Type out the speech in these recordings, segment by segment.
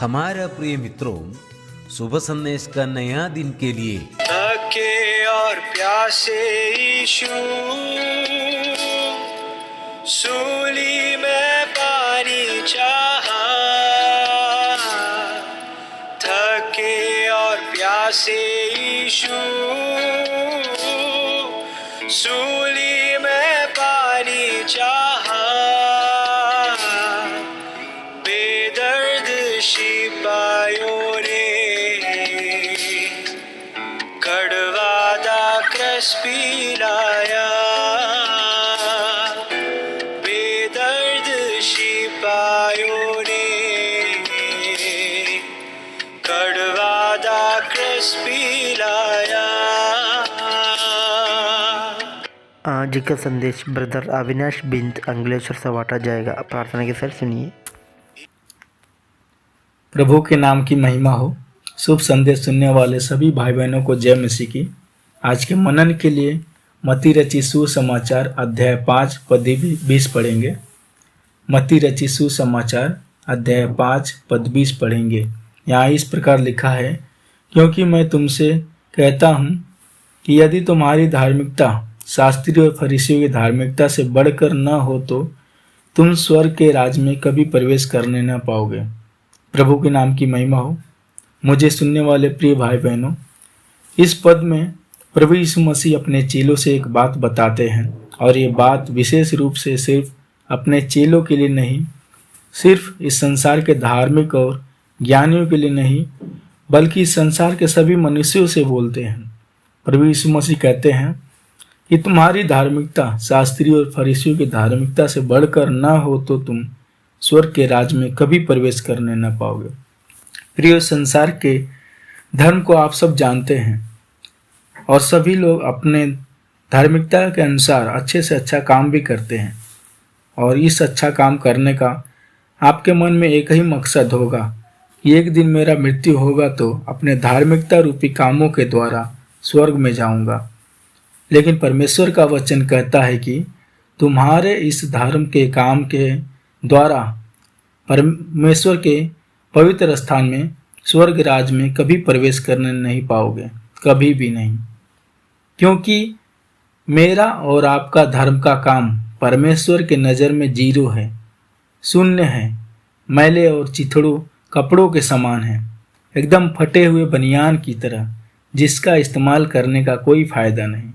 हमारा प्रिय मित्रों, शुभ संदेश का नया दिन के लिए थके और प्यासे यीशु सूली में पानी चाहा। थके और प्यासे यीशु सूली में पानी चाहा। बेदर्द शिपायों ने कड़वा दाक्रस पिलाया। बेदर्द शिपायों ने कड़वा दाक्रस पिलाया। आज का संदेश ब्रदर अविनाश बिंद अंगलेश्वर से बांटा जाएगा। प्रार्थना के साथ सुनिए। प्रभु के नाम की महिमा हो। शुभ संदेश सुनने वाले सभी भाई बहनों को जय मसीह की। आज के मनन के लिए मत्ती रचित सुसमाचार अध्याय 5 पद 20 पढ़ेंगे। मत्ती रचित सुसमाचार अध्याय 5 पद 20 पढ़ेंगे। यहाँ इस प्रकार लिखा है, क्योंकि मैं तुमसे कहता हूँ कि यदि तुम्हारी धार्मिकता शास्त्री और फरीसियों की धार्मिकता से बढ़कर न हो तो तुम स्वर्ग के राज में कभी प्रवेश करने न पाओगे। प्रभु के नाम की महिमा हो। मुझे सुनने वाले प्रिय भाई बहनों, इस पद में प्रभु यीशु मसीह अपने चेलों से एक बात बताते हैं, और ये बात विशेष रूप से सिर्फ अपने चेलों के लिए नहीं, सिर्फ इस संसार के धार्मिक और ज्ञानियों के लिए नहीं, बल्कि इस संसार के सभी मनुष्यों से बोलते हैं। प्रभु यीशु मसीह कहते हैं कि तुम्हारी धार्मिकता शास्त्री और फरीसियों की धार्मिकता से बढ़कर न हो तो तुम स्वर्ग के राज में कभी प्रवेश करने न पाओगे। प्रिय, संसार के धर्म को आप सब जानते हैं, और सभी लोग अपने धार्मिकता के अनुसार अच्छे से अच्छा काम भी करते हैं। और इस अच्छा काम करने का आपके मन में एक ही मकसद होगा कि एक दिन मेरा मृत्यु होगा तो अपने धार्मिकता रूपी कामों के द्वारा स्वर्ग में जाऊंगा। लेकिन परमेश्वर का वचन कहता है कि तुम्हारे इस धर्म के काम के द्वारा परमेश्वर के पवित्र स्थान में स्वर्ग राज में कभी प्रवेश करने नहीं पाओगे, कभी भी नहीं। क्योंकि मेरा और आपका धर्म का काम परमेश्वर के नज़र में जीरो है, शून्य है, मैले और चिथड़ों कपड़ों के समान है, एकदम फटे हुए बनियान की तरह, जिसका इस्तेमाल करने का कोई फायदा नहीं।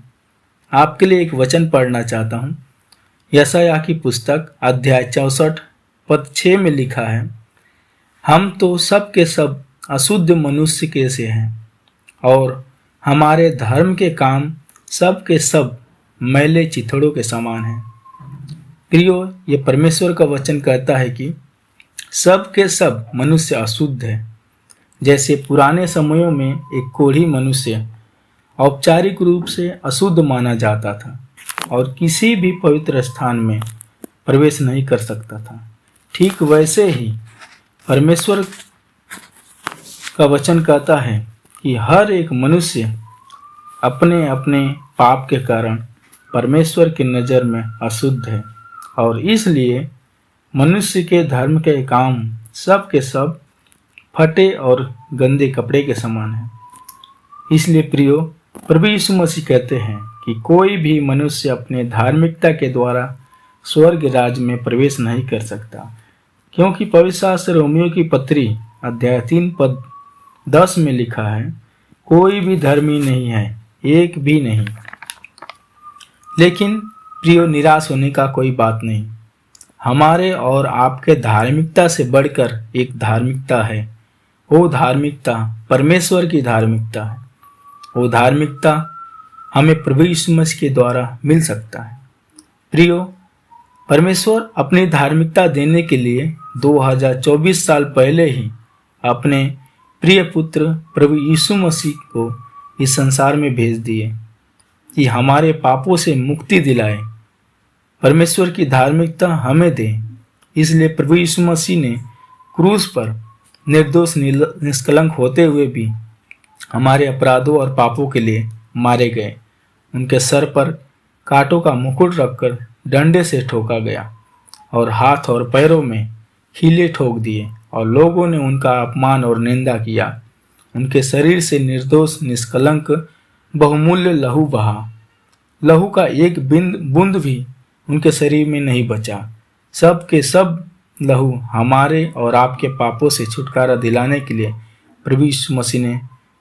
आपके लिए एक वचन पढ़ना चाहता हूँ। यशायाह की पुस्तक अध्याय 64 पद 6 में लिखा है, हम तो सब के सब अशुद्ध मनुष्य के से हैं, और हमारे धर्म के काम सब के सब मैले चिथड़ों के समान हैं। प्रियो, ये परमेश्वर का वचन कहता है कि सब के सब मनुष्य अशुद्ध है। जैसे पुराने समयों में एक कोढ़ी मनुष्य औपचारिक रूप से अशुद्ध माना जाता था और किसी भी पवित्र स्थान में प्रवेश नहीं कर सकता था, ठीक वैसे ही परमेश्वर का वचन कहता है कि हर एक मनुष्य अपने अपने पाप के कारण परमेश्वर की नज़र में अशुद्ध है, और इसलिए मनुष्य के धर्म के काम सब के सब फटे और गंदे कपड़े के समान हैं। इसलिए प्रियो, प्रभु यीशु मसीह कहते हैं कि कोई भी मनुष्य अपने धार्मिकता के द्वारा स्वर्ग राज में प्रवेश नहीं कर सकता, क्योंकि पवित्र शास्त्र रोमियो की पत्री अध्याय 3 पद 10 में लिखा है, कोई भी धर्मी नहीं है, एक भी नहीं। लेकिन प्रियो, निराश होने का कोई बात नहीं। हमारे और आपके धार्मिकता से बढ़कर एक धार्मिकता है। वो धार्मिकता परमेश्वर की धार्मिकता है। वो धार्मिकता हमें प्रभु यीशु मसीह के द्वारा मिल सकता है। प्रियो, परमेश्वर अपनी धार्मिकता देने के लिए 2024 साल पहले ही अपने प्रिय पुत्र प्रभु यीशु मसीह को इस संसार में भेज दिए कि हमारे पापों से मुक्ति दिलाए, परमेश्वर की धार्मिकता हमें दे। इसलिए प्रभु यीशु मसीह ने क्रूस पर निर्दोष निष्कलंक होते हुए भी हमारे अपराधों और पापों के लिए मारे गए। उनके सर पर कांटों का मुकुट रखकर डंडे से ठोका गया और हाथ और पैरों में कीले ठोक दिए और लोगों ने उनका अपमान और निंदा किया। उनके शरीर से निर्दोष निष्कलंक बहुमूल्य लहू बहा। लहू का एक बूंद भी उनके शरीर में नहीं बचा। सब के सब लहू हमारे और आपके पापों से छुटकारा दिलाने के लिए प्रभु यीशु मसीह ने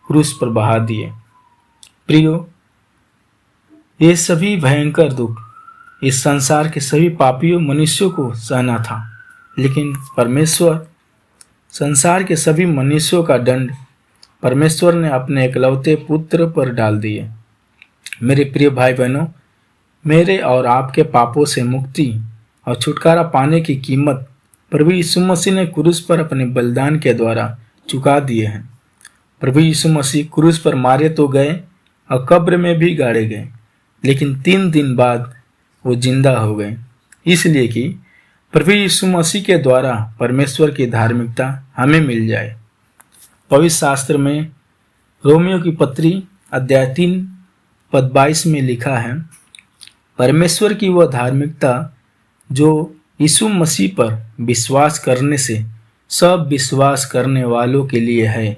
क्रूस पर बहा दिए। प्रियो, ये सभी भयंकर दुख इस संसार के सभी पापियों मनुष्यों को सहना था, लेकिन परमेश्वर संसार के सभी मनुष्यों का दंड परमेश्वर ने अपने इकलौते पुत्र पर डाल दिए। मेरे प्रिय भाई बहनों, मेरे और आपके पापों से मुक्ति और छुटकारा पाने की कीमत प्रभु यीशु मसीह ने क्रूस पर अपने बलिदान के द्वारा चुका दिए हैं। प्रभु यीशु मसीह क्रूस पर मारे तो गए और कब्र में भी गाड़े गए, लेकिन 3 दिन बाद वो जिंदा हो गए, इसलिए कि प्रभु यीशु मसीह के द्वारा परमेश्वर की धार्मिकता हमें मिल जाए। पवित्र शास्त्र में रोमियो की पत्री अध्याय 3 पद 22 में लिखा है, परमेश्वर की वह धार्मिकता जो यीशु मसीह पर विश्वास करने से सब विश्वास करने वालों के लिए है।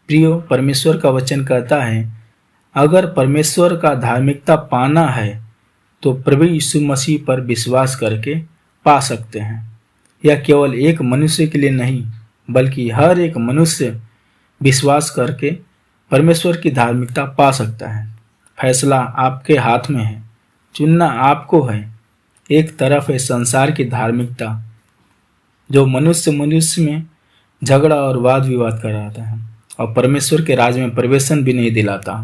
प्रियो, परमेश्वर का वचन कहता है, अगर परमेश्वर का धार्मिकता पाना है तो प्रभु यीशु मसीह पर विश्वास करके पा सकते हैं। यह केवल एक मनुष्य के लिए नहीं, बल्कि हर एक मनुष्य विश्वास करके परमेश्वर की धार्मिकता पा सकता है। फैसला आपके हाथ में है, चुनना आपको है। एक तरफ है संसार की धार्मिकता जो मनुष्य में झगड़ा और वाद विवाद कराता है और परमेश्वर के राज में प्रवेशन भी नहीं दिलाता,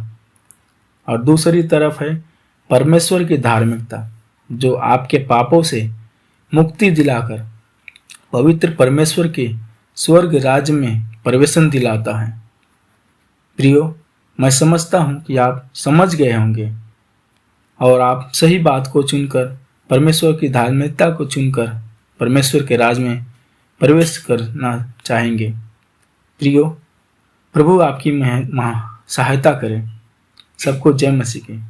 और दूसरी तरफ है परमेश्वर की धार्मिकता जो आपके पापों से मुक्ति दिलाकर पवित्र परमेश्वर के स्वर्ग राज्य में प्रवेशन दिलाता है। प्रियो, मैं समझता हूँ कि आप समझ गए होंगे और आप सही बात को चुनकर, परमेश्वर की धार्मिकता को चुनकर परमेश्वर के राज में प्रवेश करना चाहेंगे। प्रियो, प्रभु आपकी सहायता करें। सबको जय मसीह की।